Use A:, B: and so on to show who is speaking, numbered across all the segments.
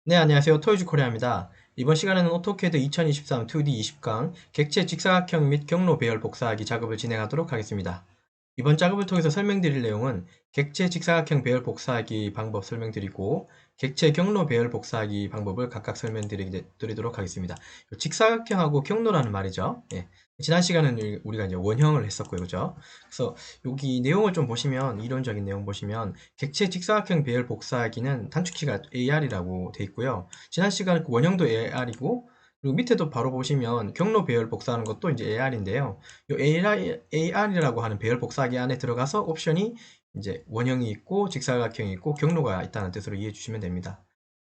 A: 네, 안녕하세요. 토요즈 코리아입니다. 이번 시간에는 오토캐드 2023 2D 20강 객체 직사각형 및 경로 배열 복사하기 작업을 진행하도록 하겠습니다. 이번 작업을 통해서 설명드릴 내용은 객체 직사각형 배열 복사하기 방법 설명드리고 객체 경로 배열 복사하기 방법을 각각 설명드리도록 하겠습니다. 직사각형하고 경로라는 말이죠. 예. 지난 시간에는 우리가 이제 원형을 했었고요. 그죠? 그래서 여기 내용을 좀 보시면 이론적인 내용 보시면 객체 직사각형 배열 복사하기는 단축키가 AR이라고 돼 있고요. 지난 시간 그 원형도 AR이고 그리고 밑에도 바로 보시면 경로 배열 복사하는 것도 이제 AR인데요. 이 AR이라고 하는 배열 복사하기 안에 들어가서 옵션이 이제 원형이 있고 직사각형이 있고 경로가 있다는 뜻으로 이해해 주시면 됩니다.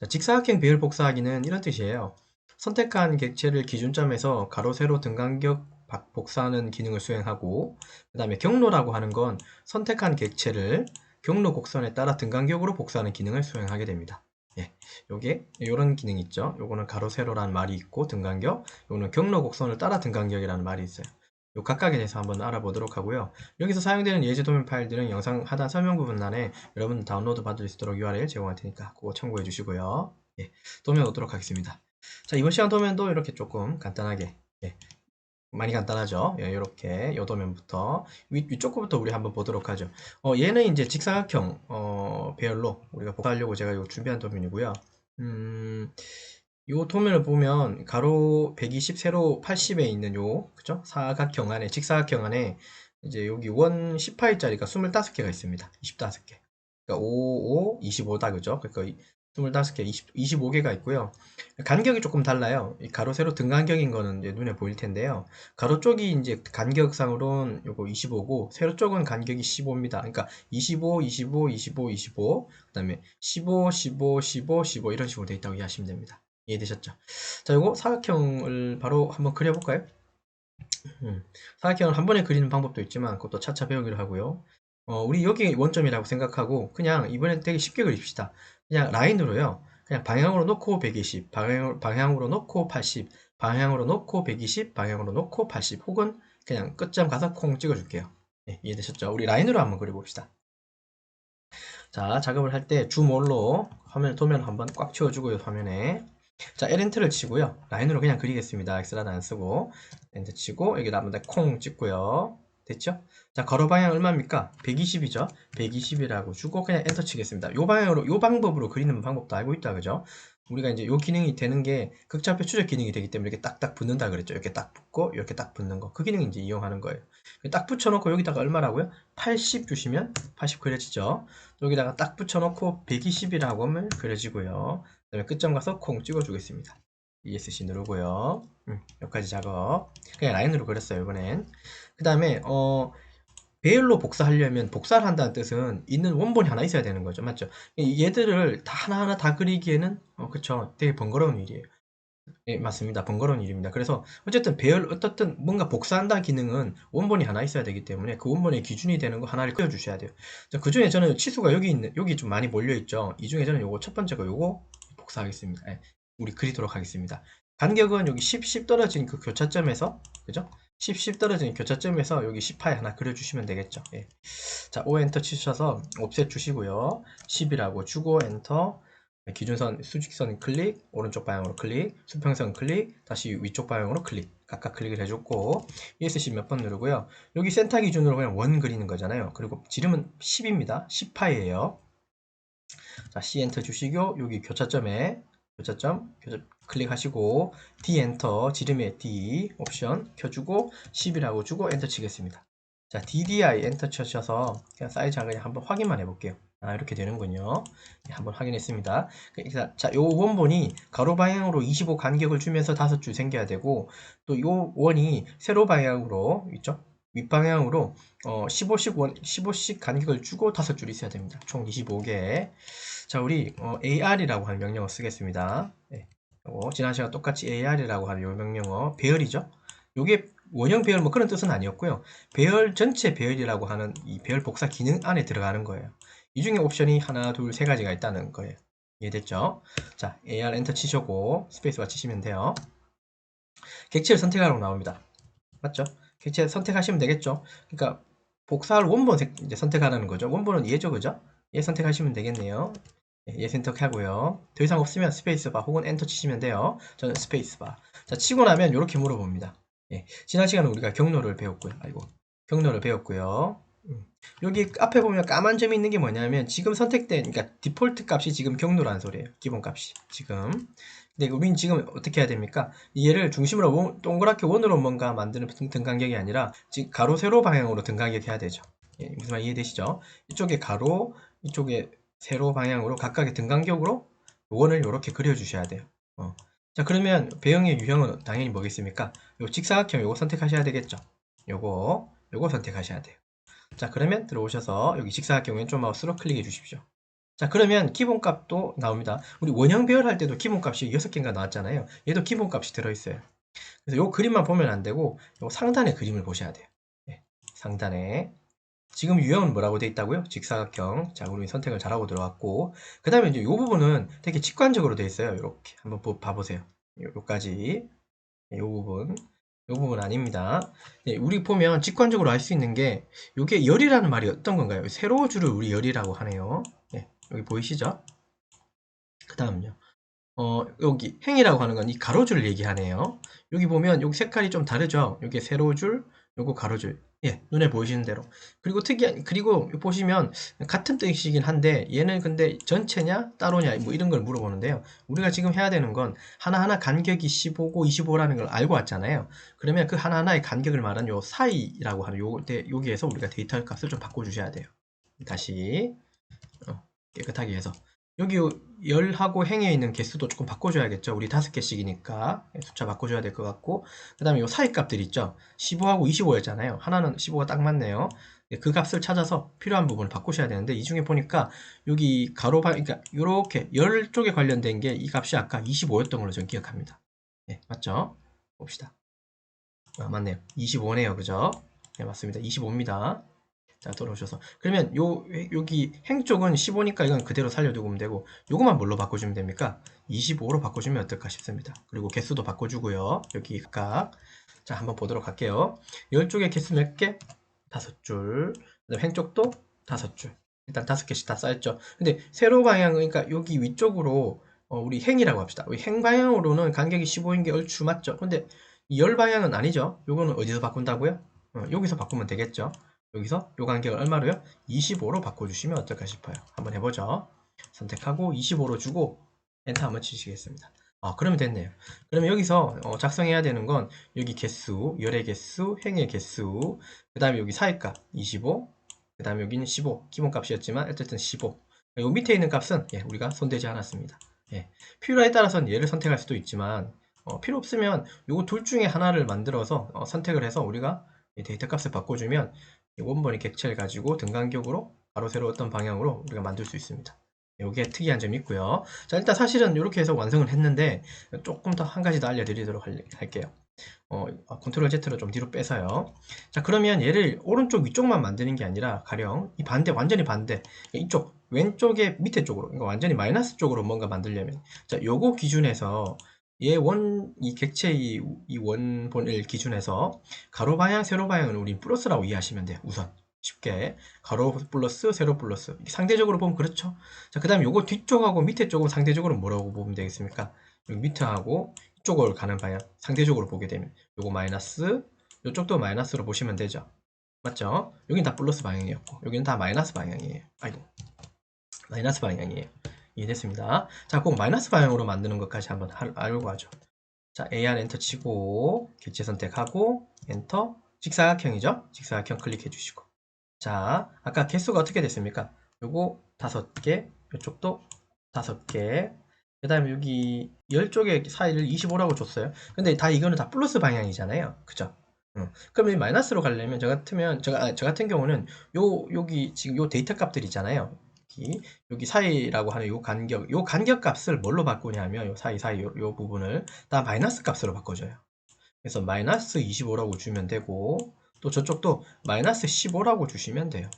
A: 자, 직사각형 배열 복사하기는 이런 뜻이에요. 선택한 객체를 기준점에서 가로, 세로, 등간격 복사하는 기능을 수행하고 그 다음에 경로라고 하는 건 선택한 객체를 경로 곡선에 따라 등간격으로 복사하는 기능을 수행하게 됩니다. 예, 요게 요런 기능이 있죠. 요거는 가로, 세로라는 말이 있고 등간격, 요거는 경로 곡선을 따라 등간격이라는 말이 있어요. 요 각각에 대해서 한번 알아보도록 하고요. 여기서 사용되는 예제 도면 파일들은 영상 하단 설명 부분란에 여러분 다운로드 받을 수 있도록 URL 제공할 테니까 그거 참고해 주시고요. 예, 도면 오도록 하겠습니다. 자, 이번 시간 도면도 이렇게 조금 간단하게, 예, 많이 간단하죠. 예, 이렇게 요 도면부터 위쪽 거부터 우리 한번 보도록 하죠. 얘는 이제 직사각형 배열로 우리가 복사하려고 제가 요 준비한 도면이고요. 요 도면을 보면 가로 120, 세로 80에 있는 요 그죠? 사각형 안에 직사각형 안에 이제 여기 원 10파이짜리가 25개가 있습니다. 25개. 그러니까 5, 5, 25다 그죠? 그러니까 25개, 25개가 있고요. 간격이 조금 달라요. 이 가로 세로 등간격인 거는 이제 눈에 보일 텐데요. 가로 쪽이 이제 간격상으로는 요거 25고 세로 쪽은 간격이 15입니다. 그러니까 25, 25, 25, 25, 그다음에 15, 15, 15, 15 이런 식으로 되어 있다고 이해하시면 됩니다. 이해되셨죠? 자, 요거 사각형을 바로 한번 그려볼까요? 사각형을 한 번에 그리는 방법도 있지만 그것도 차차 배우기로 하고요. 우리 여기 원점이라고 생각하고 그냥 이번엔 되게 쉽게 그립시다. 그냥 라인으로요. 그냥 방향으로 놓고 120, 방향으로 놓고 80, 방향으로 놓고 120, 방향으로 놓고 80 혹은 그냥 끝점 가서 콩 찍어줄게요. 네, 이해되셨죠? 우리 라인으로 한번 그려봅시다. 자, 작업을 할 때 주몰로 도면 한번 꽉 채워주고요, 화면에. 자, L엔트를 치고요. 라인으로 그냥 그리겠습니다. 엑스라도 안 쓰고. 엔터 치고, 여기다 한번 콩 찍고요. 됐죠? 자, 걸어 방향 얼마입니까? 120이죠? 120이라고 주고, 그냥 엔터 치겠습니다. 요 방향으로, 요 방법으로 그리는 방법도 알고 있다, 그죠? 우리가 이제 요 기능이 되는 게 극좌표 추적 기능이 되기 때문에 이렇게 딱딱 붙는다 그랬죠? 이렇게 딱 붙고, 이렇게 딱 붙는 거. 그 기능 이제 이용하는 거예요. 딱 붙여놓고 여기다가 얼마라고요? 80 주시면 80 그려지죠? 여기다가 딱 붙여놓고 120이라고 하면 그려지고요. 그 다음에 끝점 가서 콩 찍어주겠습니다. ESC 누르고요. 여기까지 작업. 그냥 라인으로 그렸어요, 이번엔. 그 다음에, 배열로 복사하려면 복사를 한다는 뜻은 있는 원본이 하나 있어야 되는 거죠. 맞죠? 얘들을 다 하나하나 다 그리기에는, 그쵸. 되게 번거로운 일이에요. 예, 맞습니다. 번거로운 일입니다. 그래서 어쨌든 배열 어떻든 뭔가 복사한다는 기능은 원본이 하나 있어야 되기 때문에 그 원본의 기준이 되는 거 하나를 그려주셔야 돼요. 그 중에 저는 치수가 여기 좀 많이 몰려 있죠. 이 중에 저는 요거 첫 번째 거 요거 복사하겠습니다. 예, 우리 그리도록 하겠습니다. 간격은 여기 10 떨어진 그 교차점에서 그죠? 10 떨어진 교차점에서 여기 10파에 하나 그려주시면 되겠죠. 예. 자, O 엔터 치셔서 옵셋 주시고요. 10이라고 주고 엔터. 기준선 수직선 클릭, 오른쪽 방향으로 클릭, 수평선 클릭, 다시 위쪽 방향으로 클릭. 각각 클릭을 해줬고 ESC 몇 번 누르고요. 여기 센터 기준으로 그냥 원 그리는 거잖아요. 그리고 지름은 10입니다. 10파이예요. 자, C 엔터 주시고 여기 교차점 클릭하시고 D 엔터 지름의 D 옵션 켜주고 10이라고 주고 엔터 치겠습니다. 자, DDI 엔터 쳐셔서 그냥 사이즈 그냥 한번 확인만 해볼게요. 아, 이렇게 되는군요. 네, 한번 확인했습니다. 자, 요 원본이 가로 방향으로 25 간격을 주면서 5줄 생겨야 되고 또 요 원이 세로 방향으로 있죠? 윗방향으로 15씩 간격을 주고 5줄 있어야 됩니다. 총 25개. 자, 우리 AR이라고 하는 명령어 쓰겠습니다. 네. 지난 시간 똑같이 AR이라고 하는 요 명령어 배열이죠. 요게 원형 배열 뭐 그런 뜻은 아니었고요. 배열 전체 배열이라고 하는 이 배열 복사 기능 안에 들어가는 거예요. 이 중에 옵션이 하나, 둘, 세 가지가 있다는 거예요. 이해됐죠? 자, AR 엔터 치시고 스페이스바 치시면 돼요. 객체를 선택하라고 나옵니다. 맞죠? 객체 선택하시면 되겠죠? 그러니까 복사할 원본 이제 선택하라는 거죠. 원본은 얘죠, 그죠? 얘 선택하시면 되겠네요. 얘 선택하고요. 더 이상 없으면 스페이스바 혹은 엔터 치시면 돼요. 저는 스페이스바. 자, 치고 나면 이렇게 물어봅니다. 예, 지난 시간에 우리가 경로를 배웠고요. 아이고, 경로를 배웠고요. 여기 앞에 보면 까만 점이 있는 게 뭐냐면 지금 선택된, 그러니까 디폴트 값이 지금 경로라는 소리예요. 기본 값이 지금. 근데 우린 지금 어떻게 해야 됩니까? 얘를 중심으로 동그랗게 원으로 뭔가 만드는 등간격이 아니라 지금 가로 세로 방향으로 등간격 해야 되죠. 예, 무슨 말 이해되시죠? 이쪽에 가로, 이쪽에 세로 방향으로 각각의 등간격으로 원을 이렇게 그려주셔야 돼요. 자, 그러면 배형의 유형은 당연히 뭐겠습니까? 요 직사각형 요거 선택하셔야 되겠죠. 요거 선택하셔야 돼요. 자, 그러면 들어오셔서 여기 직사각형 왼쪽 마우스로 클릭해 주십시오. 자, 그러면 기본값도 나옵니다. 우리 원형 배열할 때도 기본값이 6개인가 나왔잖아요. 얘도 기본값이 들어있어요. 그래서 요 그림만 보면 안 되고 요 상단의 그림을 보셔야 돼요. 네, 상단에 지금 유형은 뭐라고 되어 있다고요? 직사각형. 자, 우리 선택을 잘하고 들어왔고 그 다음에 이제 요 부분은 되게 직관적으로 되어 있어요. 이렇게 한번 봐보세요. 요까지 요 부분 요 부분 아닙니다. 네, 우리 보면 직관적으로 알 수 있는 게 요게 열이라는 말이 어떤 건가요? 세로줄을 우리 열이라고 하네요. 네, 여기 보이시죠? 그 다음요. 여기 행이라고 하는 건 이 가로줄 얘기하네요. 여기 보면 여기 색깔이 좀 다르죠? 여기 세로줄, 요거 가로줄. 예, 눈에 보이시는 대로. 그리고 보시면 같은 뜻이긴 한데 얘는 근데 전체냐 따로냐 뭐 이런 걸 물어보는데요. 우리가 지금 해야 되는 건 하나하나 간격이 15고 25라는 걸 알고 왔잖아요. 그러면 그 하나하나의 간격을 말하는 요 사이라고 하는 여기에서 우리가 데이터 값을 좀 바꿔주셔야 돼요. 다시 깨끗하게 해서 여기 열하고 행에 있는 개수도 조금 바꿔줘야겠죠. 우리 5개씩이니까 숫자 바꿔줘야 될 것 같고 그 다음에 이 사이 값들 있죠. 15하고 25였잖아요. 하나는 15가 딱 맞네요. 그 값을 찾아서 필요한 부분을 바꾸셔야 되는데 이 중에 보니까 여기 그러니까 이렇게 열 쪽에 관련된 게 이 값이 아까 25였던 걸로 저는 기억합니다. 네, 맞죠? 봅시다. 아, 맞네요. 25네요. 그죠? 네, 맞습니다. 25입니다. 자, 돌아오셔서. 그러면 여기 행 쪽은 15니까 이건 그대로 살려두면 되고, 요것만 뭘로 바꿔주면 됩니까? 25로 바꿔주면 어떨까 싶습니다. 그리고 개수도 바꿔주고요. 여기 각각. 자, 한번 보도록 할게요. 열 쪽에 개수 몇 개? 5줄. 그다음 행 쪽도 5줄. 일단 5개씩 다 쌓였죠. 근데 세로 방향, 그러니까 여기 위쪽으로 우리 행이라고 합시다. 우리 행 방향으로는 간격이 15인 게 얼추 맞죠? 근데 열 방향은 아니죠. 요거는 어디서 바꾼다고요? 여기서 바꾸면 되겠죠. 여기서 요 간격을 얼마로요? 25로 바꿔주시면 어떨까 싶어요. 한번 해보죠. 선택하고 25로 주고 엔터 한번 치시겠습니다. 그러면 됐네요. 그러면 여기서 작성해야 되는 건 여기 개수, 열의 개수, 행의 개수, 그 다음에 여기 사이값 25, 그 다음에 여기는 15, 기본값이었지만 어쨌든 15. 요 밑에 있는 값은 우리가 손대지 않았습니다. 필요에 따라서는 얘를 선택할 수도 있지만 필요 없으면 요거 둘 중에 하나를 만들어서 선택을 해서 우리가 데이터 값을 바꿔주면 원본의 객체를 가지고 등간격으로 가로 세로 어떤 방향으로 우리가 만들 수 있습니다. 이게 특이한 점이 있고요. 자, 일단 사실은 이렇게 해서 완성을 했는데 조금 더 한 가지 더 알려드리도록 할게요. 컨트롤 Z로 좀 뒤로 빼서요. 자, 그러면 얘를 오른쪽 위쪽만 만드는 게 아니라 가령 이 반대, 완전히 반대, 이쪽 왼쪽에 밑에 쪽으로, 그러니까 완전히 마이너스 쪽으로 뭔가 만들려면, 자, 요거 기준에서 이 객체의 이 원본을 기준해서 가로 방향, 세로 방향은 우리 플러스라고 이해하시면 돼요. 우선 쉽게 가로 플러스, 세로 플러스 상대적으로 보면 그렇죠. 자, 그 다음에 요거 뒤쪽하고 밑에 쪽은 상대적으로 뭐라고 보면 되겠습니까? 여기 밑에하고 이쪽으로 가는 방향 상대적으로 보게 되면 요거 마이너스, 요쪽도 마이너스로 보시면 되죠. 맞죠? 여긴 다 플러스 방향이었고 여기는 다 마이너스 방향이에요. 아이고, 마이너스 방향이에요. 이해됐습니다. 자, 꼭 마이너스 방향으로 만드는 것까지 한번 알고 하죠. 자, AR 엔터 치고 객체 선택하고 엔터. 직사각형이죠? 직사각형 클릭해 주시고. 자, 아까 개수가 어떻게 됐습니까? 요거 5개, 이쪽도 5개. 그 다음에 여기 10쪽의 사이를 25라고 줬어요. 근데 이거는 다 플러스 방향이잖아요. 그죠? 그럼 이 마이너스로 가려면 저 같은 경우는 여기 지금 요 데이터 값들 있잖아요. 여기 사이라고 하는 요 간격 값을 뭘로 바꾸냐면 요 사이 요 부분을 다 마이너스 값으로 바꿔줘요. 그래서 마이너스 25라고 주면 되고 또 저쪽도 마이너스 15라고 주시면 돼요.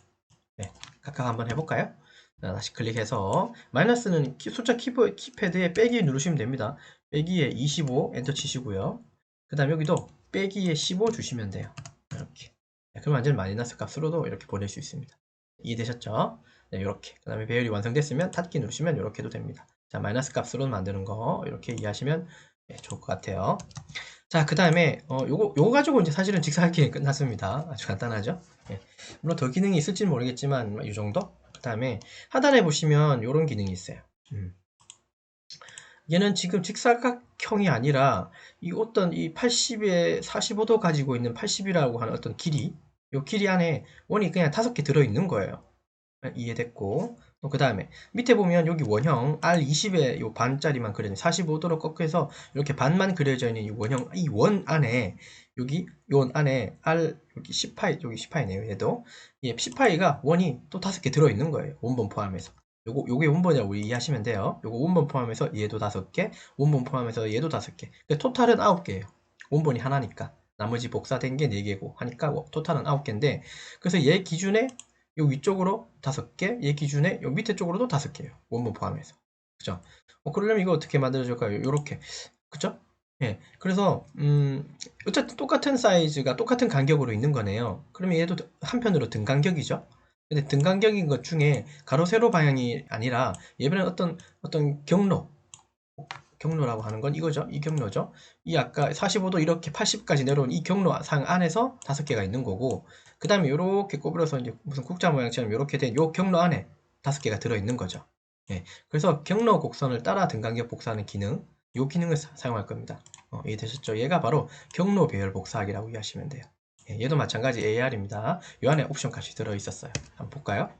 A: 네, 각각 한번 해볼까요? 자, 다시 클릭해서 마이너스는 숫자 키패드에 빼기 누르시면 됩니다. 빼기에 25 엔터 치시고요. 그 다음 여기도 빼기에 15 주시면 돼요. 이렇게. 그럼 완전 마이너스 값으로도 이렇게 보낼 수 있습니다. 이해되셨죠? 네, 이렇게. 그 다음에 배열이 완성됐으면 닫기 누르시면 이렇게 도 됩니다. 자, 마이너스 값으로 만드는 거 이렇게 이해하시면 네, 좋을 것 같아요. 자, 그 다음에 요거 가지고 이제 사실은 직사각형이 끝났습니다. 아주 간단하죠? 예. 물론 더 기능이 있을지는 모르겠지만 이 정도? 그 다음에 하단에 보시면 이런 기능이 있어요. 얘는 지금 직사각형이 아니라 이 어떤 이 80에 45도 가지고 있는 80이라고 하는 어떤 길이, 요 길이 안에 원이 그냥 5개 들어있는 거예요. 이해됐고, 또 그 다음에 밑에 보면 여기 원형 R20의 요 반짜리만 그려진 45도로 꺾여서 이렇게 반만 그려져 있는 이 원형, 이 원 안에 여기 요 안에 R 여기 10파이, 여기 10파이네요. 얘도 예, 10파이가 원이 또 5개 들어있는 거예요. 원본 포함해서. 요게 원본이라고 이해하시면 돼요. 요거 원본 포함해서 얘도 5개, 원본 포함해서 얘도 5개. 토탈은 9개예요. 원본이 하나니까. 나머지 복사된 게 4개고 하니까 토탈은 9개인데, 그래서 얘 기준에 요 위쪽으로 5개, 얘 기준에 요 밑에 쪽으로도 5개예요. 원본 포함해서. 그죠? 그러려면 이거 어떻게 만들어줄까요? 요렇게. 그죠? 예. 그래서, 어쨌든 똑같은 사이즈가 똑같은 간격으로 있는 거네요. 그러면 얘도 한편으로 등간격이죠? 근데 등간격인 것 중에 가로, 세로 방향이 아니라 얘는 어떤 경로라고 하는 건 이거죠. 이 경로죠. 이 아까 45도 이렇게 80까지 내려온 이 경로상 안에서 5개가 있는 거고, 그 다음에 이렇게 꼬부려서 이제 무슨 국자 모양처럼 이렇게 된 요 경로 안에 5개가 들어있는 거죠. 예. 그래서 경로 곡선을 따라 등간격 복사하는 기능, 요 기능을 사용할 겁니다. 이해되셨죠? 얘가 바로 경로 배열 복사하기라고 이해하시면 돼요. 예, 얘도 마찬가지 AR입니다. 요 안에 옵션 값이 들어있었어요. 한번 볼까요?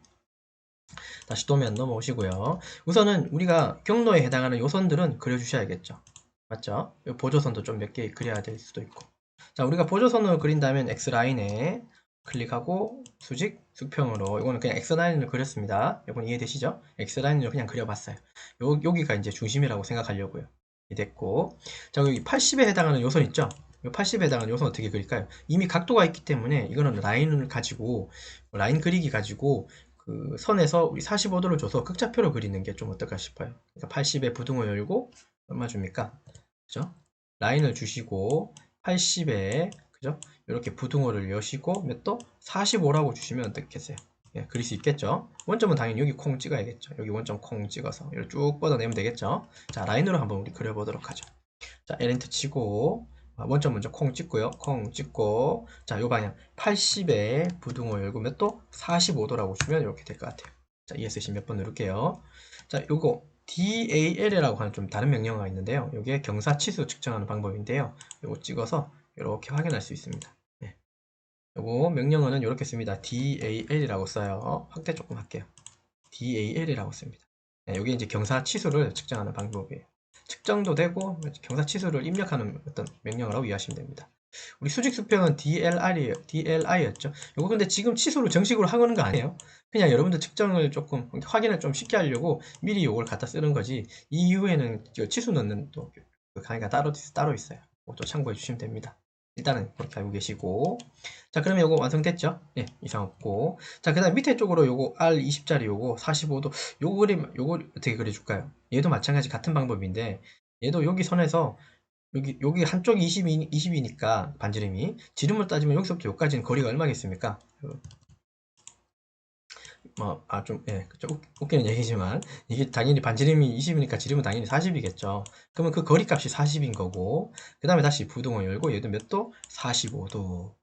A: 다시 도면 넘어오시고요. 우선은 우리가 경로에 해당하는 요선들은 그려주셔야겠죠. 맞죠? 보조선도 좀 몇 개 그려야 될 수도 있고. 자, 우리가 보조선을 그린다면 X라인에 클릭하고 수직, 수평으로 이거는 그냥 X라인을 그렸습니다. 이건 이해되시죠? X라인을 그냥 그려봤어요. 여기가 이제 중심이라고 생각하려고요. 됐고, 자, 여기 80에 해당하는 요선 있죠? 이 80에 해당하는 요선 어떻게 그릴까요? 이미 각도가 있기 때문에 이거는 라인을 가지고 라인 그리기 가지고 그 선에서 우리 45도를 줘서 극좌표로 그리는 게 좀 어떨까 싶어요. 그러니까 80에 부등호 열고 얼마 줍니까? 그죠? 라인을 주시고 80에 그죠? 이렇게 부등호를 여시고 몇 도? 45라고 주시면 어떻겠어요? 예, 그릴 수 있겠죠? 원점은 당연히 여기 콩 찍어야겠죠. 여기 원점 콩 찍어서 이걸 쭉 뻗어내면 되겠죠? 자, 라인으로 한번 우리 그려보도록 하죠. 자, L엔터 치고 원점 먼저 콩 찍고요. 콩 찍고 자, 요 방향 80에 부등호 열고 몇 도? 45도라고 주면 이렇게 될 것 같아요. 자, ESC 몇 번 누를게요. 자, 요거 DAL이라고 하는 좀 다른 명령어가 있는데요. 요게 경사치수 측정하는 방법인데요. 요거 찍어서 이렇게 확인할 수 있습니다. 네. 요거 명령어는 이렇게 씁니다. DAL이라고 써요. 확대 조금 할게요. DAL이라고 씁니다. 네, 요게 이제 경사치수를 측정하는 방법이에요. 측정도 되고 경사치수를 입력하는 어떤 명령어라고 이해하시면 됩니다. 우리 수직 수평은 DLI였죠. 이거 근데 지금 치수를 정식으로 하는 거 아니에요? 그냥 여러분들 측정을 조금 확인을 좀 쉽게 하려고 미리 이걸 갖다 쓰는 거지. 이후에는 치수 넣는 또 강의가 따로 있어요. 그것도 참고해 주시면 됩니다. 일단은 그렇게 알고 계시고. 자, 그러면 이거 완성됐죠? 예, 이상 없고. 자, 그 다음 밑에 쪽으로 요거 R20짜리 요거 45도 요거 그림 요거 어떻게 그려줄까요? 얘도 마찬가지 같은 방법인데 얘도 여기 선에서 여기 한쪽이 20이니까 반지름이 지름을 따지면 여기서부터 여기까지는 거리가 얼마겠습니까? 예, 그쵸. 웃기는 얘기지만 이게 당연히 반지름이 20이니까 지름은 당연히 40이겠죠. 그러면 그 거리값이 40인 거고 그 다음에 다시 부등호 열고 얘도 몇 도? 45도.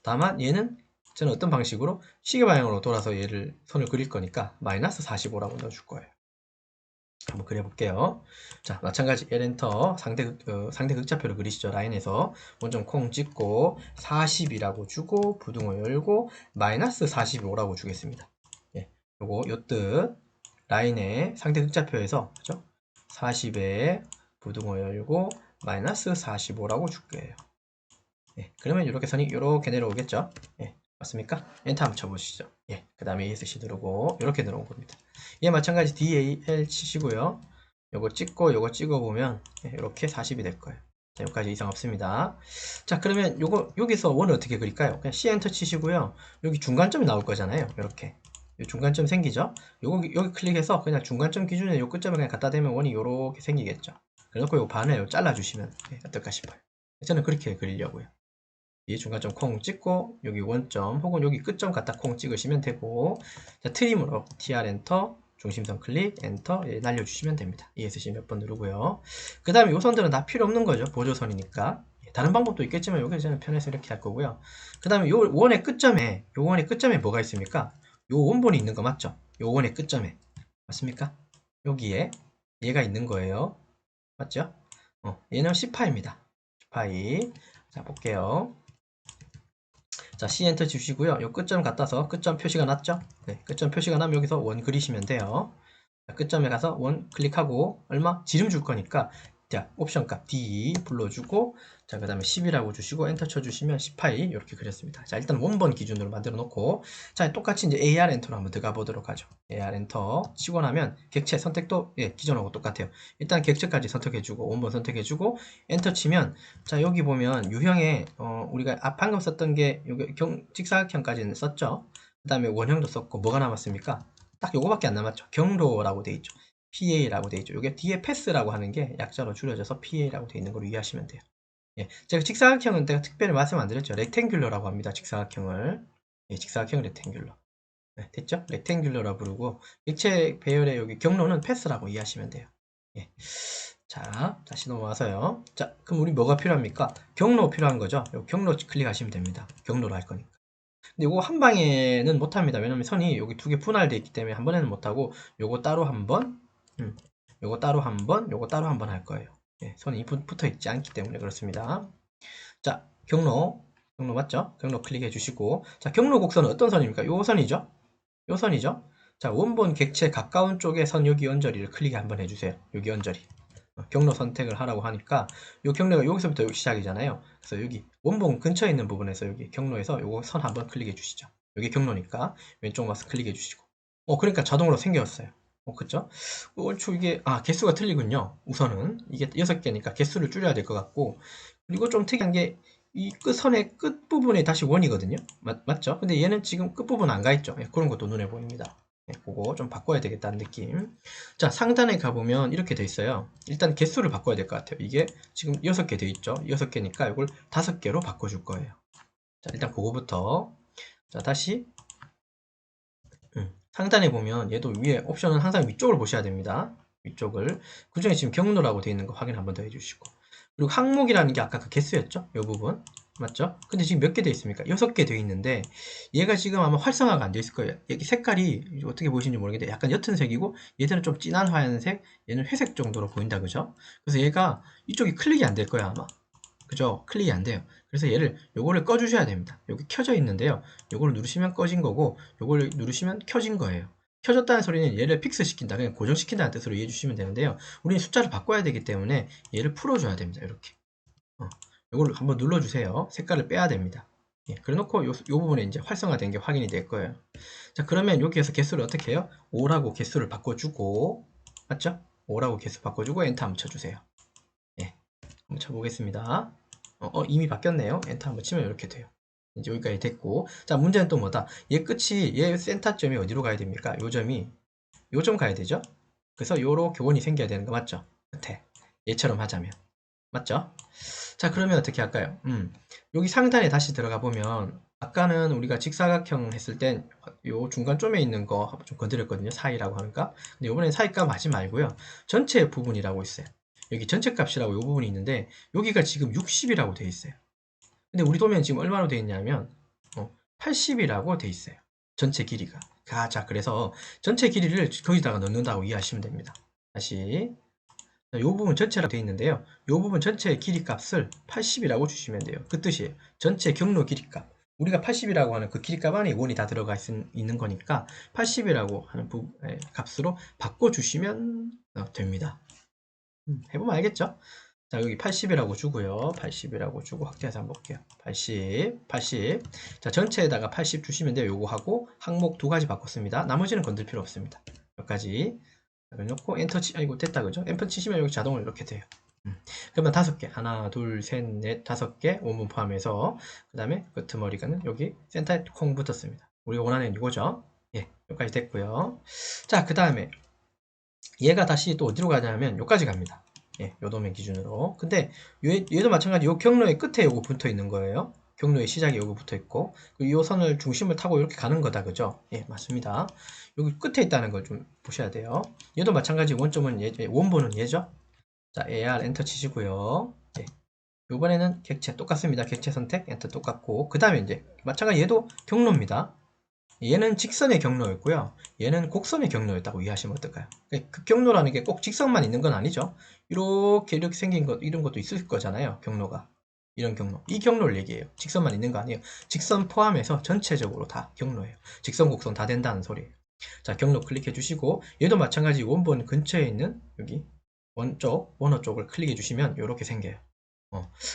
A: 다만 얘는 저는 어떤 방식으로 시계 방향으로 돌아서 얘를 선을 그릴 거니까 마이너스 45라고 넣어줄 거예요. 한번 그려볼게요. 자, 마찬가지 L엔터 상대 극좌표를 그리시죠. 라인에서 원점 콩 찍고 40이라고 주고 부등호 열고 마이너스 45라고 주겠습니다. 예, 요거 요 뜻 라인의 상대 극좌표에서 그죠? 40에 부등호 열고 마이너스 45라고 줄 거예요. 예, 그러면 이렇게 선이 이렇게 내려오겠죠? 예, 맞습니까? 엔터 한번 쳐보시죠. 예, 그 다음에 ESC 누르고 이렇게 내려온 겁니다. 예, 마찬가지 DAL 치시고요. 요거 찍고 요거 찍어보면 이렇게 40이 될 거예요. 자, 여기까지 이상 없습니다. 자, 그러면 여기서 원을 어떻게 그릴까요? 그냥 C 엔터 치시고요. 여기 중간점이 나올 거잖아요. 이렇게. 중간점 생기죠? 여기 클릭해서 그냥 중간점 기준에 요 끝점을 그냥 갖다 대면 원이 이렇게 생기겠죠. 그래놓고 요 반을 잘라주시면 어떨까 싶어요. 저는 그렇게 그리려고요. 이 중간점 콩 찍고 여기 원점 혹은 여기 끝점 갖다 콩 찍으시면 되고, 자, 트림으로 TR 엔터, 중심선 클릭 엔터, 예, 날려주시면 됩니다. ESC 몇 번 누르고요. 그 다음에 요 선들은 다 필요 없는 거죠. 보조선이니까. 예, 다른 방법도 있겠지만 요게 저는 편해서 이렇게 할 거고요. 그 다음에 요 원의 끝점에, 요 원의 끝점에 뭐가 있습니까? 요 원본이 있는 거 맞죠? 요 원의 끝점에 맞습니까? 여기에 얘가 있는 거예요. 맞죠? 얘는 C파입니다. C파이. 자, 볼게요. 자, C 엔터 주시고요. 요 끝점 갖다서 끝점 표시가 났죠? 네, 끝점 표시가 나면 여기서 원 그리시면 돼요. 자, 끝점에 가서 원 클릭하고 얼마? 지름 줄 거니까 자, 옵션 값 D 불러주고, 자, 그 다음에 10이라고 주시고 엔터 쳐주시면 10파이 이렇게 그렸습니다. 자, 일단 원본 기준으로 만들어 놓고, 자, 똑같이 이제 AR 엔터로 한번 들어가 보도록 하죠. AR 엔터 치고 나면 객체 선택도 예, 기존하고 똑같아요. 일단 객체까지 선택해주고 원본 선택해주고 엔터 치면, 자, 여기 보면 유형에 우리가 방금 썼던 게 여기 직사각형까지는 썼죠. 그 다음에 원형도 썼고 뭐가 남았습니까? 딱 요거밖에 안 남았죠. 경로라고 돼 있죠. PA라고 돼 있죠. 이게 뒤에 패스라고 하는 게 약자로 줄여져서 PA라고 돼 있는 걸로 이해하시면 돼요. 예, 제가 직사각형은 내가 특별히 말씀 안 드렸죠. 렉탱귤러라고 합니다. 직사각형을. 예, 직사각형 렉탱귤러. 네, 됐죠? 렉탱귤러라 부르고 일체 배열의 여기 경로는 패스라고 이해하시면 돼요. 예. 자, 다시 넘어와서요. 자, 그럼 우리 뭐가 필요합니까? 경로 필요한 거죠. 요 경로 클릭하시면 됩니다. 경로로 할 거니까. 근데 이거 한 방에는 못 합니다. 왜냐면 선이 여기 두 개 분할되어 있기 때문에 한 번에는 못 하고 요거 따로 한 번, 요거 따로 한 번, 요거 따로 한 번 할 거예요. 예, 선이 붙어 있지 않기 때문에 그렇습니다. 자, 경로 맞죠? 경로 클릭해 주시고, 자, 경로 곡선은 어떤 선입니까? 요 선이죠? 요 선이죠? 자, 원본 객체 가까운 쪽에 선 여기 언저리를 클릭 한번 해주세요. 여기 언저리. 경로 선택을 하라고 하니까 요 경로가 여기서부터 여기 시작이잖아요. 그래서 여기 원본 근처에 있는 부분에서 여기 경로에서 요거 선 한번 클릭해 주시죠. 여기 경로니까 왼쪽 마우스 클릭해 주시고, 그러니까 자동으로 생겼어요. 그쵸? 얼추 이게 개수가 틀리군요. 우선은 이게 6개니까 개수를 줄여야 될 것 같고, 그리고 좀 특이한 게 이 끝선의 끝부분에 다시 원이거든요. 맞죠? 근데 얘는 지금 끝부분 안 가 있죠. 예, 그런 것도 눈에 보입니다. 네, 그거 좀 바꿔야 되겠다는 느낌. 자, 상단에 가보면 이렇게 돼 있어요. 일단 개수를 바꿔야 될 것 같아요. 이게 지금 6개 돼 있죠. 6개니까 이걸 5개로 바꿔줄 거예요. 자, 일단 그거부터. 자, 다시 상단에 보면 얘도 위에 옵션은 항상 위쪽을 보셔야 됩니다. 위쪽을. 그 중에 지금 경로라고 되어 있는 거 확인 한번 더 해주시고. 그리고 항목이라는 게 아까 그 개수였죠? 이 부분. 맞죠? 근데 지금 몇 개 되어 있습니까? 6개 되어 있는데 얘가 지금 아마 활성화가 안 되어 있을 거예요. 여기 색깔이 어떻게 보이시는지 모르겠는데 약간 옅은 색이고 얘들은 좀 진한 하얀색, 얘는 회색 정도로 보인다, 그죠? 그래서 얘가 이쪽이 클릭이 안 될 거야, 아마. 그죠? 클릭이 안 돼요. 그래서 얘를 요거를 꺼 주셔야 됩니다. 여기 켜져 있는데요. 요거를 누르시면 꺼진 거고 요걸 누르시면 켜진 거예요. 켜졌다는 소리는 얘를 픽스 시킨다, 그냥 고정시킨다는 뜻으로 이해해 주시면 되는데요. 우리는 숫자를 바꿔야 되기 때문에 얘를 풀어줘야 됩니다. 이렇게 요거를 한번 눌러주세요. 색깔을 빼야 됩니다. 예, 그래 놓고 요 부분에 이제 활성화된 게 확인이 될 거예요. 자, 그러면 여기에서 개수를 어떻게 해요? 5라고 개수를 바꿔주고, 맞죠? 5라고 개수 바꿔주고 엔터 한번 쳐주세요. 예, 한번 쳐보겠습니다. 이미 바뀌었네요. 엔터 한번 치면 이렇게 돼요. 이제 여기까지 됐고, 자, 문제는 또 뭐다? 얘 끝이, 얘 센터점이 어디로 가야 됩니까? 요 점이 요 점 가야 되죠? 그래서 요렇게 원이 생겨야 되는 거 맞죠? 끝에 얘처럼 하자면 맞죠? 자, 그러면 어떻게 할까요? 여기 상단에 다시 들어가 보면 아까는 우리가 직사각형 했을 땐 요 중간 점에 있는 거 좀 건드렸거든요. 사이라고 하는 값. 근데 이번엔 사이 값 하지 말고요. 전체 부분이라고 있어요. 여기 전체 값이라고 요 부분이 있는데 여기가 지금 60이라고 되어 있어요. 근데 우리 도면 지금 얼마로 되어 있냐면 80이라고 되어 있어요. 전체 길이가. 자, 그래서 전체 길이를 거기다가 넣는다고 이해하시면 됩니다. 다시 이 부분 전체라고 되어 있는데요. 이 부분 전체의 길이 값을 80이라고 주시면 돼요. 그 뜻이에요. 전체 경로 길이 값. 우리가 80이라고 하는 그 길이 값 안에 원이 다 들어가 있는 거니까 80이라고 하는 값으로 바꿔주시면 됩니다. 해보면 알겠죠? 자, 여기 80이라고 주고요. 80이라고 주고 확대해서 한번 볼게요. 80. 자, 전체에다가 80 주시면 돼요. 요거 하고 항목 2가지 바꿨습니다. 나머지는 건들 필요 없습니다. 여기까지. 놓고 엔터 아이고 됐다, 그죠? 엔터 치시면 여기 자동으로 이렇게 돼요. 그러면 5개, 하나, 둘, 셋, 넷, 5개 원본 포함해서, 그 다음에 끄트머리가는 여기 센터에 콩 붙었습니다. 우리가 원하는 이거죠. 예, 여기까지 됐고요. 자, 그 다음에 얘가 다시 또 어디로 가냐면 여기까지 갑니다. 예, 요 도면 기준으로. 근데 얘도 마찬가지 요 경로의 끝에 요거 붙어 있는 거예요. 경로의 시작이 여기 붙어 있고, 이 선을 중심을 타고 이렇게 가는 거다, 그죠? 예, 맞습니다. 여기 끝에 있다는 걸 좀 보셔야 돼요. 얘도 마찬가지 원점은 원본은 얘죠? 자, AR 엔터 치시고요. 예. 이번에는 객체 똑같습니다. 객체 선택 엔터 똑같고, 그 다음에 이제 마찬가지 얘도 경로입니다. 얘는 직선의 경로였고요. 얘는 곡선의 경로였다고 이해하시면 어떨까요? 그 경로라는 게 꼭 직선만 있는 건 아니죠. 이렇게 생긴 것, 이런 것도 있을 거잖아요. 경로가. 이런 경로. 이 경로를 얘기해요. 직선만 있는 거 아니에요. 직선 포함해서 전체적으로 다 경로예요. 직선, 곡선 다 된다는 소리예요. 자, 경로 클릭해 주시고, 얘도 마찬가지 원본 근처에 있는 여기 원어 쪽을 클릭해 주시면 이렇게 생겨요.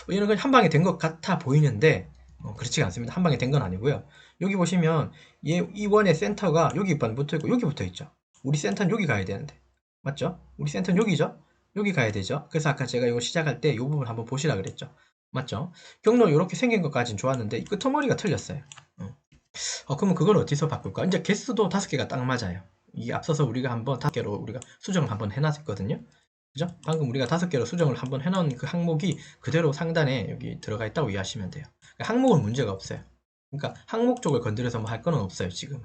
A: 이런 건 한 방에 된 것 같아 보이는데, 그렇지가 않습니다. 한 방에 된 건 아니고요. 여기 보시면 이 원의 센터가 여기 붙어 있고 여기 붙어 있죠. 우리 센터는 여기 가야 되는데, 맞죠? 우리 센터는 여기죠. 여기 가야 되죠. 그래서 아까 제가 이거 시작할 때 이 부분 한번 보시라 그랬죠. 맞죠? 경로 이렇게 생긴 것까지는 좋았는데 이 끄트머리가 틀렸어요. 그러면 그걸 어디서 바꿀까? 이제 개수도 5개가 딱 맞아요. 이게 앞서서 우리가 한번 5개로 우리가 수정을 한번 해놨었거든요. 그죠? 방금 우리가 5개로 수정을 한번 해놓은 그 항목이 그대로 상단에 여기 들어가 있다고 이해하시면 돼요. 그러니까 항목은 문제가 없어요. 그러니까 항목 쪽을 건드려서 뭐 할 거는 없어요, 지금은.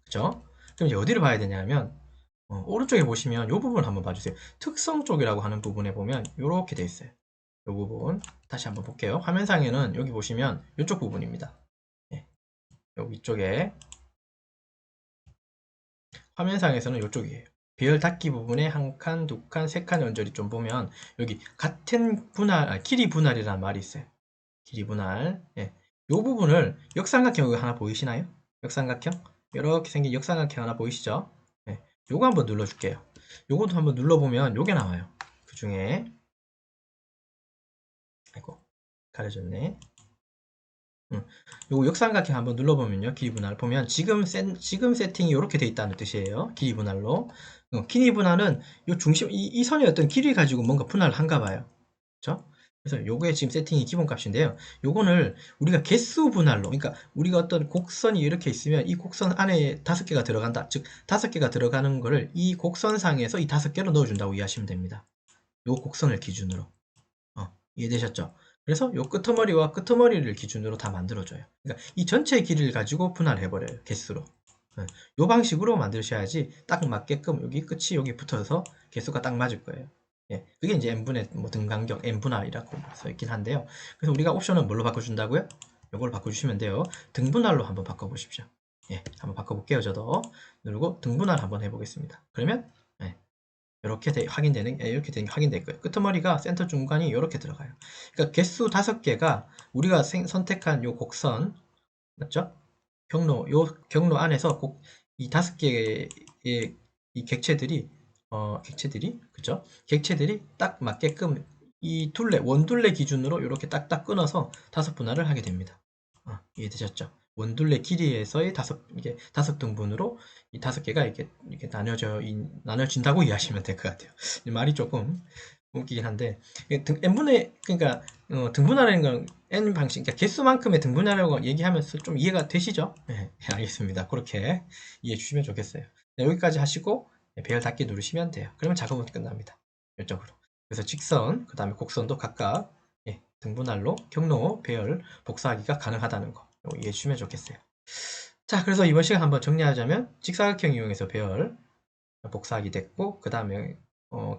A: 그죠? 그럼 이제 어디를 봐야 되냐면, 오른쪽에 보시면 이 부분을 한번 봐주세요. 특성 쪽이라고 하는 부분에 보면 이렇게 돼 있어요. 이 부분 다시 한번 볼게요. 화면상에는 여기 보시면 이쪽 부분입니다. 예, 여기 위쪽에 화면상에서는 이쪽이에요. 배열 닫기 부분에 한 칸, 두 칸, 세 칸 연절이 좀 보면 여기 같은 분할, 길이 분할이라는 말이 있어요. 길이 분할. 예. 이 부분을 역삼각형 하나 보이시나요? 역삼각형? 이렇게 생긴 역삼각형 하나 보이시죠? 예. 요거 한번 눌러줄게요. 요것도 한번 눌러보면 요게 나와요. 그 중에 아이고 가려졌네. 요거 역삼각형 한번 눌러보면요. 길이 분할 보면 지금 세팅이 이렇게 돼 있다는 뜻이에요. 길이 분할로. 길이 분할은 요 중심 이 선의 어떤 길이 가지고 뭔가 분할을 한가 봐요. 그렇죠? 그래서 요게 지금 세팅이 기본값인데요. 요거를 우리가 개수 분할로, 그러니까 우리가 어떤 곡선이 이렇게 있으면 이 곡선 안에 5개가 들어간다. 즉 5개가 들어가는 거를 이 곡선상에서 이 5개로 넣어준다고 이해하시면 됩니다. 요 곡선을 기준으로. 이해되셨죠? 그래서 요 끄트머리와 끄트머리를 기준으로 다 만들어줘요. 그러니까 이 전체 길이를 가지고 분할해버려요. 개수로. 요 방식으로 만드셔야지 딱 맞게끔 여기 끝이 여기 붙어서 개수가 딱 맞을 거예요. 예, 그게 이제 n분의 뭐 등간격 n분할이라고 써 있긴 한데요. 그래서 우리가 옵션은 뭘로 바꿔준다고요? 요걸 바꿔주시면 돼요. 등분할로 한번 바꿔보십시오. 예, 한번 바꿔볼게요. 저도 누르고 등분할 한번 해보겠습니다. 그러면 예, 이렇게 확인될 거예요. 끄트머리가 센터 중간이 이렇게 들어가요. 그러니까 개수 5개가 우리가 선택한 요 곡선 맞죠? 요 경로 안에서 이 5개의 이 객체들이 그죠? 객체들이 딱 맞게끔 이 원둘레 기준으로 이렇게 딱딱 끊어서 5분할을 하게 됩니다. 이해되셨죠? 원둘레 길이에서의 이게 5등분으로 이 5개가 이렇게 나눠진다고 이해하시면 될 것 같아요. 말이 조금 웃기긴 한데, 그러니까, 등분하라는 건 n 방식, 그러니까 개수만큼의 등분하라고 얘기하면서 좀 이해가 되시죠? 네, 알겠습니다. 그렇게 이해해 주시면 좋겠어요. 네, 여기까지 하시고, 배열 닫기 누르시면 돼요. 그러면 작업은 끝납니다. 열적으로. 그래서 직선, 그 다음에 곡선도 각각 등분할로 경로, 배열, 복사하기가 가능하다는 거 이해해 주시면 좋겠어요. 자, 그래서 이번 시간 한번 정리하자면 직사각형 이용해서 배열 복사하기 됐고, 그 다음에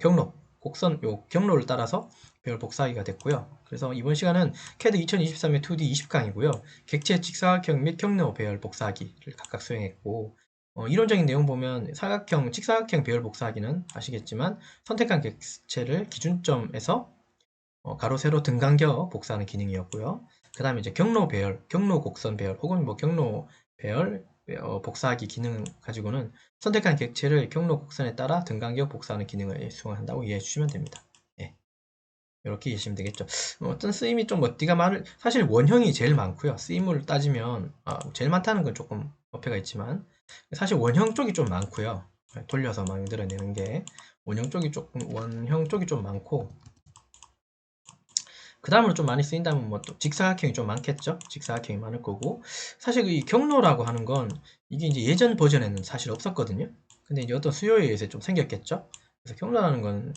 A: 경로, 곡선 요 경로를 따라서 배열 복사하기가 됐고요. 그래서 이번 시간은 CAD 2023의 2D 20강이고요. 객체 직사각형 및 경로 배열 복사하기를 각각 수행했고, 이론적인 내용 보면 직사각형 배열 복사하기는 아시겠지만 선택한 객체를 기준점에서 가로 세로 등간격 복사하는 기능이었고요. 그 다음에 이제 경로 배열, 경로 곡선 배열 혹은 뭐 경로 배열 복사하기 기능 가지고는 선택한 객체를 경로 곡선에 따라 등간격 복사하는 기능을 수행한다고 이해해 주시면 됩니다. 예, 이렇게 이해하시면 되겠죠. 어떤 쓰임이 좀 어디가 많을, 사실 원형이 제일 많고요. 쓰임을 따지면 제일 많다는 건 조금 어폐가 있지만 사실 원형 쪽이 좀 많고요. 돌려서 만들어내는 게 원형 쪽이 좀 많고, 그 다음으로 좀 많이 쓰인다면 뭐 또 직사각형이 좀 많겠죠? 직사각형이 많을 거고, 사실 이 경로라고 하는 건 이게 이제 예전 버전에는 사실 없었거든요. 근데 이제 어떤 수요에 의해서 좀 생겼겠죠? 그래서 경로라는 건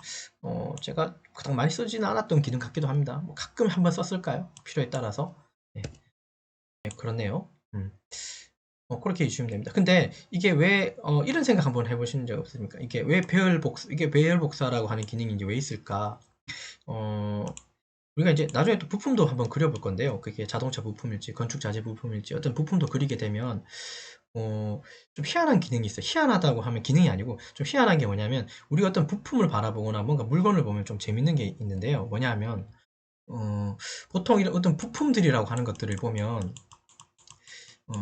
A: 제가 그닥 많이 쓰지는 않았던 기능 같기도 합니다. 뭐 가끔 한번 썼을까요? 필요에 따라서. 네. 네, 그렇네요. 그렇게 해주시면 됩니다. 근데 이게 왜 이런 생각 한번 해보신 적 없으십니까? 이게 왜 배열 복사라고 하는 기능이 이제 왜 있을까? 어, 우리가 이제 나중에 또 부품도 한번 그려볼 건데요. 그게 자동차 부품일지 건축 자재 부품일지 어떤 부품도 그리게 되면 좀 희한한 기능이 있어요. 희한하다고 하면 기능이 아니고 좀 희한한 게 뭐냐면 우리가 어떤 부품을 바라보거나 뭔가 물건을 보면 좀 재밌는 게 있는데요. 뭐냐면 보통 이런 어떤 부품들이라고 하는 것들을 보면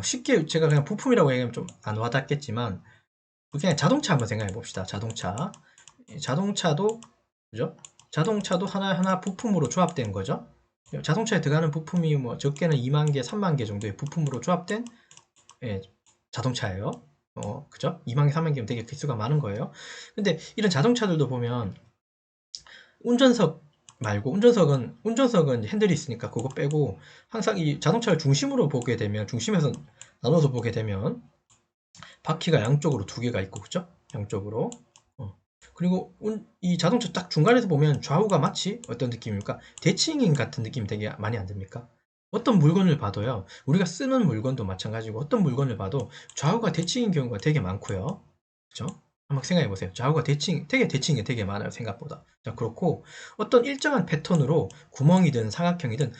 A: 쉽게 제가 그냥 부품이라고 얘기하면 좀 안 와닿겠지만 그냥 자동차 한번 생각해 봅시다. 자동차. 자동차도 그죠? 자동차도 하나하나 부품으로 조합된 거죠. 자동차에 들어가는 부품이 뭐 적게는 2만 개, 3만 개 정도의 부품으로 조합된 예, 자동차예요. 그죠? 2만 개, 3만 개면 되게 개수가 많은 거예요. 근데 이런 자동차들도 보면 운전석 말고 운전석은 핸들이 있으니까 그거 빼고 항상 이 자동차를 중심으로 보게 되면 중심에서 나눠서 보게 되면 바퀴가 양쪽으로 두 개가 있고 그죠? 양쪽으로. 그리고 이 자동차 딱 중간에서 보면 좌우가 마치 어떤 느낌입니까? 대칭인 같은 느낌이 되게 많이 안 듭니까? 어떤 물건을 봐도요. 우리가 쓰는 물건도 마찬가지고 어떤 물건을 봐도 좌우가 대칭인 경우가 되게 많고요. 그죠? 한번 생각해 보세요. 좌우가 대칭이 되게 많아요. 생각보다. 자, 그렇고 어떤 일정한 패턴으로 구멍이든 삼각형이든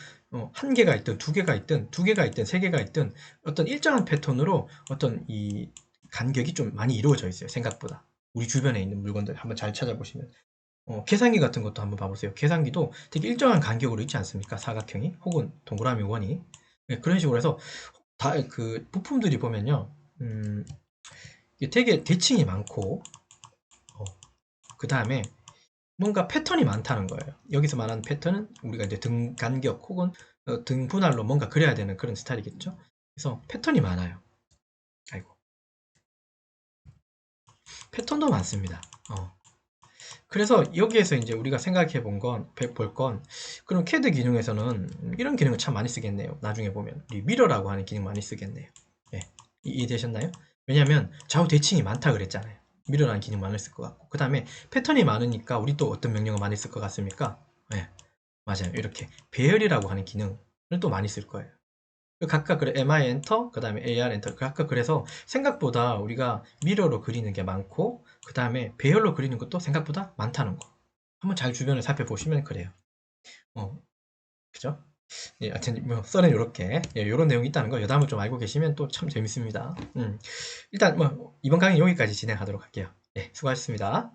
A: 한 개가 있든 두 개가 있든 두 개가 있든 세 개가 있든 어떤 일정한 패턴으로 어떤 이 간격이 좀 많이 이루어져 있어요. 생각보다. 우리 주변에 있는 물건들 한번 잘 찾아보시면 계산기 같은 것도 한번 봐보세요. 계산기도 되게 일정한 간격으로 있지 않습니까? 사각형이 혹은 동그라미 원이 네, 그런 식으로 해서 다 그 부품들이 보면요 이게 되게 대칭이 많고 그 다음에 뭔가 패턴이 많다는 거예요. 여기서 말하는 패턴은 우리가 이제 등 간격 혹은 등 분할로 뭔가 그려야 되는 그런 스타일이겠죠. 그래서 패턴이 많아요. 아이고 패턴도 많습니다. 그래서 여기에서 이제 우리가 생각해 볼 건, 그럼 캐드 기능에서는 이런 기능을 참 많이 쓰겠네요. 나중에 보면. 우리 미러라고 하는 기능 많이 쓰겠네요. 예. 이해되셨나요? 왜냐면 좌우 대칭이 많다 그랬잖아요. 미러라는 기능 많이 쓸 것 같고. 그 다음에 패턴이 많으니까 우리 또 어떤 명령을 많이 쓸 것 같습니까? 예. 맞아요. 이렇게 배열이라고 하는 기능을 또 많이 쓸 거예요. 각각 그래 MI 엔터 그 다음에 AR 엔터 각각 그래서 생각보다 우리가 미러로 그리는 게 많고 그 다음에 배열로 그리는 것도 생각보다 많다는 거 한번 잘 주변을 살펴보시면 그래요. 그죠? 예, 하여튼 뭐 썰은 이렇게 이런 내용이 있다는 거 여담을 좀 알고 계시면 또 참 재밌습니다. 일단 뭐 이번 강의 여기까지 진행하도록 할게요. 예, 수고하셨습니다.